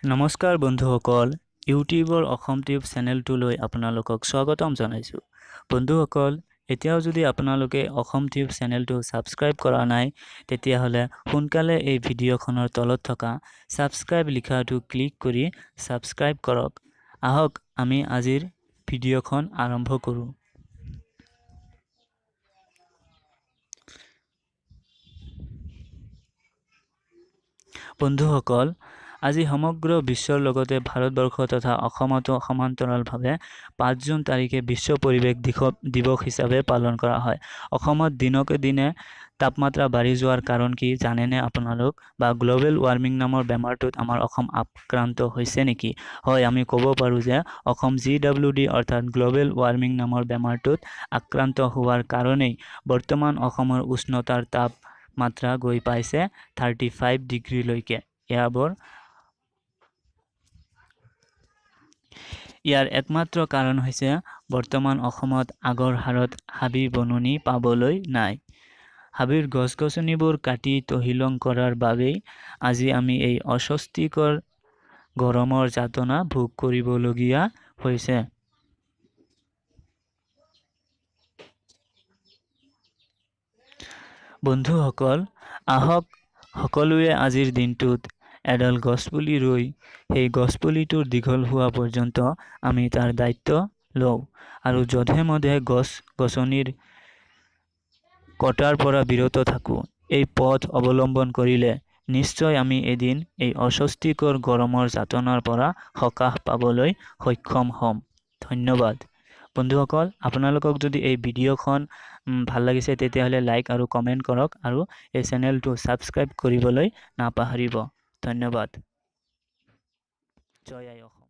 নমস্কাৰ বন্ধুসকল, ইউটিউবৰ অসম টিউব চেনেলটোলৈ আপোনালোকক স্বাগতম জনাইছোঁ। বন্ধুসকল, এতিয়াও যদি আপোনালোকে অসম টিউব চেনেলটো ছাবস্ক্ৰাইব কৰা নাই, তেতিয়াহ'লে সোনকালে এই ভিডিঅ'খনৰ তলত থকা ছাবস্ক্ৰাইব লিখাটো ক্লিক কৰি ছাবস্ক্ৰাইব কৰক। আহক আমি আজিৰ ভিডিঅ'খন আৰম্ভ কৰোঁ। বন্ধুসকল, আজি সমগ্ৰ বিশ্বৰ লগতে ভাৰতবৰ্ষ তথা অসমতো সমান্তৰালভাৱে 5 জুন তাৰিখে বিশ্ব পৰিৱেশ দিৱস হিচাপে পালন কৰা হয়। অসমত দিনকে দিনে তাপমাত্ৰা বাঢ়ি যোৱাৰ কাৰণ কি জানেনে আপোনালোক? বা গ্ল'বেল ৱাৰ্মিং নামৰ বেমাৰটোত আমাৰ অসম আক্ৰান্ত হৈছে নেকি? হয়, আমি ক'ব পাৰোঁ যে অসম GWD অৰ্থাৎ গ্ল'বেল ৱাৰ্মিং নামৰ বেমাৰটোত আক্ৰান্ত হোৱাৰ কাৰণেই বৰ্তমান অসমৰ উষ্ণতাৰ তাপমাত্ৰা গৈ পাইছে 35 ডিগ্ৰীলৈকে। ইয়াৰ একমাত্ৰ কাৰণ হৈছে বৰ্তমান অসমত আগৰ হাৰত হাবি বননি পাবলৈ নাই। হাবিৰ গছ-গছনিবোৰ কাটি তহিলং কৰাৰ বাবেই আজি আমি এই অস্বস্তিকৰ গৰমৰ যাতনা ভোগ কৰিবলগীয়া হৈছে। বন্ধুসকল, আহক সকলোৱে আজিৰ দিনটোত এডাল গছপুলি ৰুই সেই গছপুলিটোৰ দীঘল হোৱা পৰ্যন্ত আমি তাৰ দায়িত্ব লওঁ আৰু যধে মধে গছ-গছনিৰ কটাৰ পৰা বিৰত থাকোঁ। এই পথ অৱলম্বন কৰিলে নিশ্চয় আমি এদিন এই অস্বস্তিকৰ গৰমৰ যাতনাৰ পৰা সকাহ পাবলৈ সক্ষম হ'ম। ধন্যবাদ। বন্ধুসকল, আপোনালোকক যদি এই ভিডিঅ'খন ভাল লাগিছে তেতিয়াহ'লে লাইক আৰু কমেণ্ট কৰক আৰু এই চেনেলটো ছাবস্ক্ৰাইব কৰিবলৈ নাপাহৰিব। ধন্যবাদ। জয় আই অসম।